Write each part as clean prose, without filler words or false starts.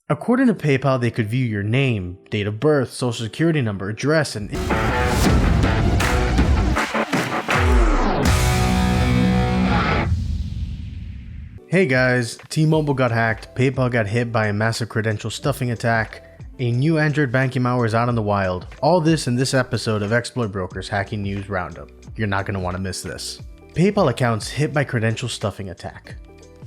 According to PayPal, they could view your name, date of birth, social security number, address, and Hey guys, T-Mobile got hacked, PayPal got hit by a massive credential stuffing attack, a new Android banking malware is out in the wild. All this in this episode of Exploit Broker's Hacking News Roundup. You're not going to want to miss this. PayPal accounts hit by credential stuffing attack.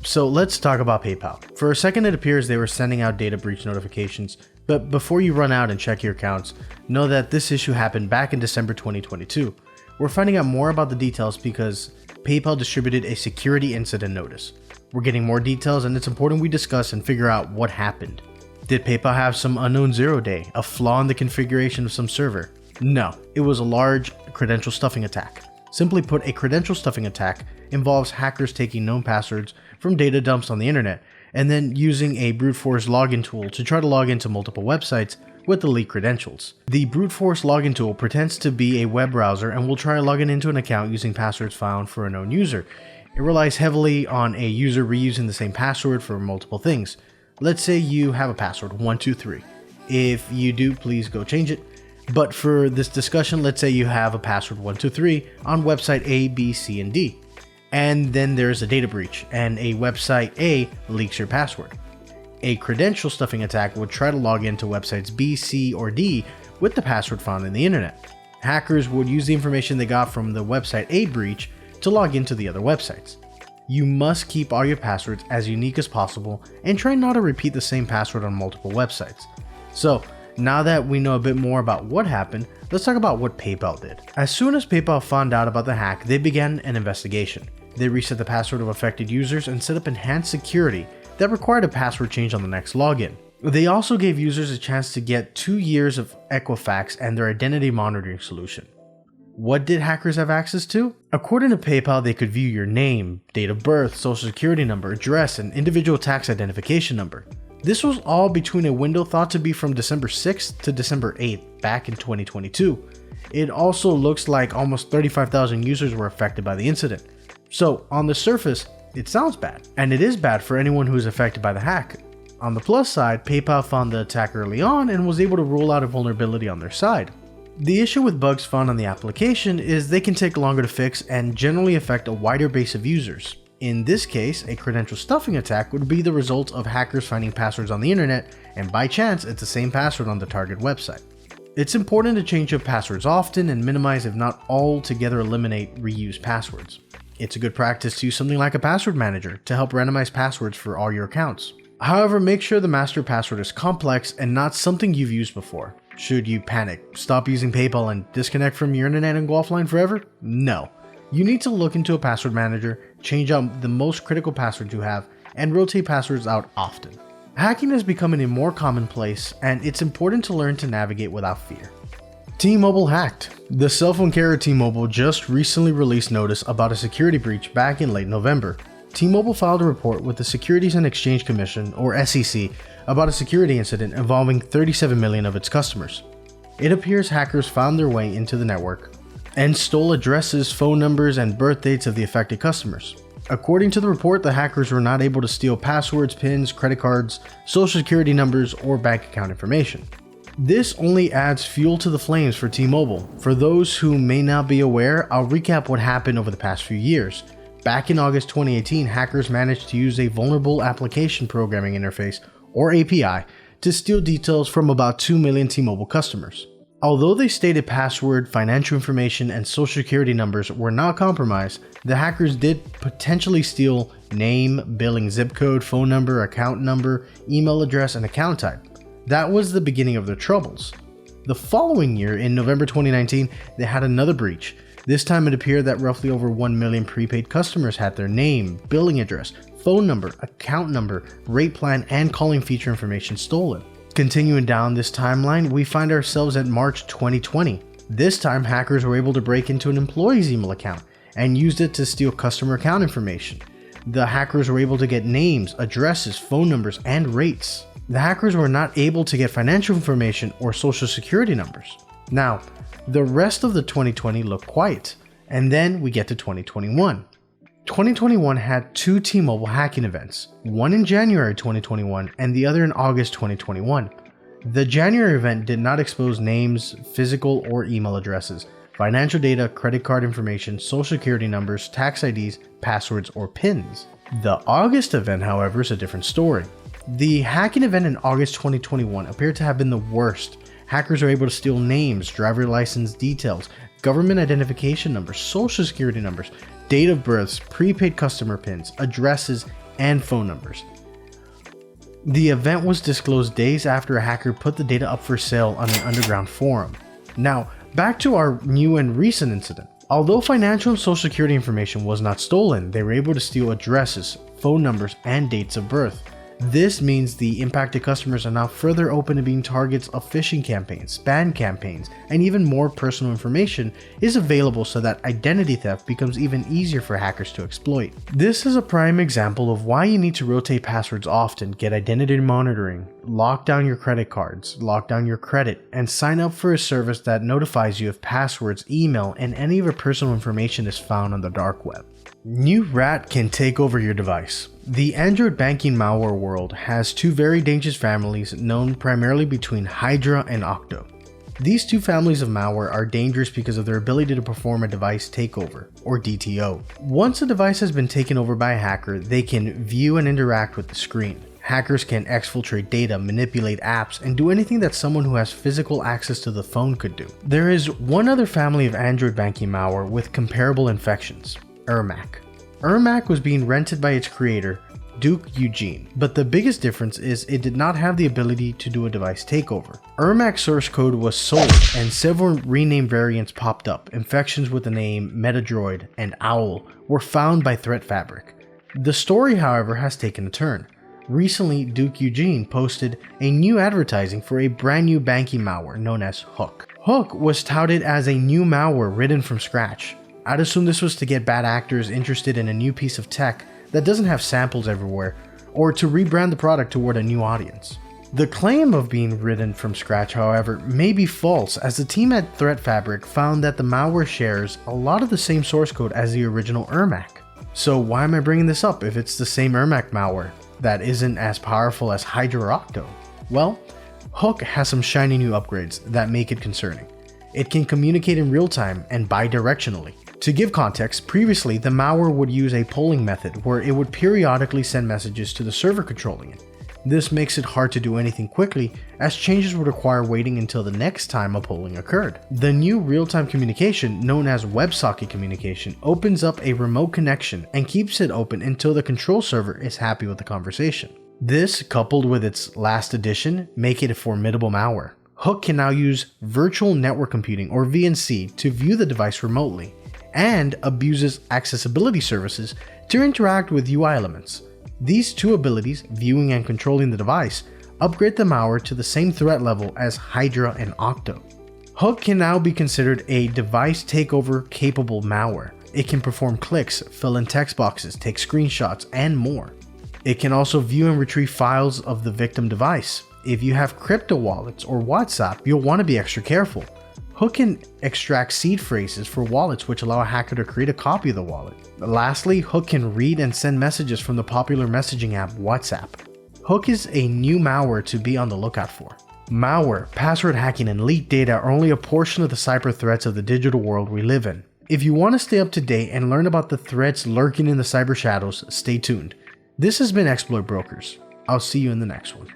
So let's talk about PayPal. For a second it appears they were sending out data breach notifications, but before you run out and check your accounts, know that this issue happened back in December 2022. We're finding out more about the details because PayPal distributed a security incident notice. We're getting more details and it's important we discuss and figure out what happened. Did PayPal have some unknown zero day, a flaw in the configuration of some server? No, it was a large credential stuffing attack. Simply put, a credential stuffing attack involves hackers taking known passwords from data dumps on the internet and then using a brute force login tool to try to log into multiple websites with the leaked credentials. The brute force login tool pretends to be a web browser and will try logging into an account using passwords found for a known user. It relies heavily on a user reusing the same password for multiple things. Let's say you have a password 123. If you do, please go change it. But for this discussion, let's say you have a password 123 on website A, B, C, and D. And then there's a data breach and a website A leaks your password. A credential stuffing attack would try to log into websites B, C, or D with the password found in the internet. Hackers would use the information they got from the website A breach to log into the other websites. You must keep all your passwords as unique as possible and try not to repeat the same password on multiple websites. So now that we know a bit more about what happened, let's talk about what PayPal did. As soon as PayPal found out about the hack, they began an investigation. They reset the password of affected users and set up enhanced security that required a password change on the next login. They also gave users a chance to get 2 years of Equifax and their identity monitoring solution. What did hackers have access to? According to PayPal, they could view your name, date of birth, social security number, address, and individual tax identification number. This was all between a window thought to be from December 6th to December 8th back in 2022. It also looks like almost 35,000 users were affected by the incident. So on the surface, it sounds bad, and it is bad for anyone who is affected by the hack. On the plus side, PayPal found the attack early on and was able to rule out a vulnerability on their side. The issue with bugs found on the application is they can take longer to fix and generally affect a wider base of users. In this case, a credential stuffing attack would be the result of hackers finding passwords on the internet, and by chance, it's the same password on the target website. It's important to change your passwords often and minimize, if not altogether eliminate, reused passwords. It's a good practice to use something like a password manager to help randomize passwords for all your accounts. However, make sure the master password is complex and not something you've used before. Should you panic, stop using PayPal and disconnect from your internet and go offline forever? No. You need to look into a password manager, change out the most critical passwords you have, and rotate passwords out often. Hacking is becoming a more commonplace, and it's important to learn to navigate without fear. T-Mobile hacked. The cell phone carrier T-Mobile just recently released notice about a security breach back in late November. T-Mobile filed a report with the Securities and Exchange Commission, or SEC, about a security incident involving 37 million of its customers. It appears hackers found their way into the network and stole addresses, phone numbers, and birth dates of the affected customers. According to the report, the hackers were not able to steal passwords, PINs, credit cards, social security numbers, or bank account information. This only adds fuel to the flames for T-Mobile. For those who may not be aware, I'll recap what happened over the past few years. Back in August 2018, hackers managed to use a vulnerable application programming interface, or API, to steal details from about 2 million T-Mobile customers. Although they stated password, financial information, and social security numbers were not compromised, the hackers did potentially steal name, billing zip code, phone number, account number, email address, and account type. That was the beginning of their troubles. The following year, in November 2019, they had another breach. This time it appeared that roughly over 1 million prepaid customers had their name, billing address, phone number, account number, rate plan, and calling feature information stolen. Continuing down this timeline, we find ourselves at March 2020. This time, hackers were able to break into an employee's email account and used it to steal customer account information. The hackers were able to get names, addresses, phone numbers, and rates. The hackers were not able to get financial information or social security numbers. Now, the rest of the 2020 looked quiet, and then we get to 2021. 2021 had two T-Mobile hacking events, one in January 2021 and the other in August 2021. The January event did not expose names, physical or email addresses, financial data, credit card information, social security numbers, tax IDs, passwords, or PINs. The August event, however, is a different story. The hacking event in August 2021 appeared to have been the worst. Hackers were able to steal names, driver license details, government identification numbers, social security numbers, date of births, prepaid customer PINs, addresses, and phone numbers. The event was disclosed days after a hacker put the data up for sale on an underground forum. Now, back to our new and recent incident. Although financial and social security information was not stolen, they were able to steal addresses, phone numbers, and dates of birth. This means the impacted customers are now further open to being targets of phishing campaigns, spam campaigns, and even more personal information is available so that identity theft becomes even easier for hackers to exploit. This is a prime example of why you need to rotate passwords often, get identity monitoring, lock down your credit cards, lock down your credit, and sign up for a service that notifies you if passwords, email, and any of your personal information is found on the dark web. New rat can take over your device. The Android banking malware world has two very dangerous families known primarily between Hydra and Octo. These two families of malware are dangerous because of their ability to perform a device takeover, or DTO. Once a device has been taken over by a hacker, they can view and interact with the screen. Hackers can exfiltrate data, manipulate apps, and do anything that someone who has physical access to the phone could do. There is one other family of Android banking malware with comparable infections. Ermac. Ermac was being rented by its creator, Duke Eugene, but the biggest difference is it did not have the ability to do a device takeover. Ermac's source code was sold and several renamed variants popped up. Infections with the name Metadroid and Owl were found by ThreatFabric. The story, however, has taken a turn. Recently, Duke Eugene posted a new advertising for a brand new banking malware known as Hook. Hook was touted as a new malware written from scratch. I'd assume this was to get bad actors interested in a new piece of tech that doesn't have samples everywhere, or to rebrand the product toward a new audience. The claim of being written from scratch, however, may be false, as the team at ThreatFabric found that the malware shares a lot of the same source code as the original Ermac. So why am I bringing this up if it's the same Ermac malware that isn't as powerful as Hydra or Octo? Well, Hook has some shiny new upgrades that make it concerning. It can communicate in real time and bidirectionally. To give context, previously the malware would use a polling method where it would periodically send messages to the server controlling it. This makes it hard to do anything quickly, as changes would require waiting until the next time a polling occurred. The new real-time communication, known as WebSocket communication, opens up a remote connection and keeps it open until the control server is happy with the conversation. This, coupled with its last addition, make it a formidable malware. Hook can now use virtual network computing, or VNC, to view the device remotely, and abuses accessibility services to interact with UI elements. These two abilities, viewing and controlling the device, upgrade the malware to the same threat level as Hydra and Octo. Hook can now be considered a device takeover capable malware. It can perform clicks, fill in text boxes, take screenshots, and more. It can also view and retrieve files of the victim device. If you have crypto wallets or WhatsApp, you'll want to be extra careful. Hook can extract seed phrases for wallets, which allow a hacker to create a copy of the wallet. Lastly, Hook can read and send messages from the popular messaging app WhatsApp. Hook is a new malware to be on the lookout for. Malware, password hacking, and leaked data are only a portion of the cyber threats of the digital world we live in. If you want to stay up to date and learn about the threats lurking in the cyber shadows, stay tuned. This has been Exploit Brokers. I'll see you in the next one.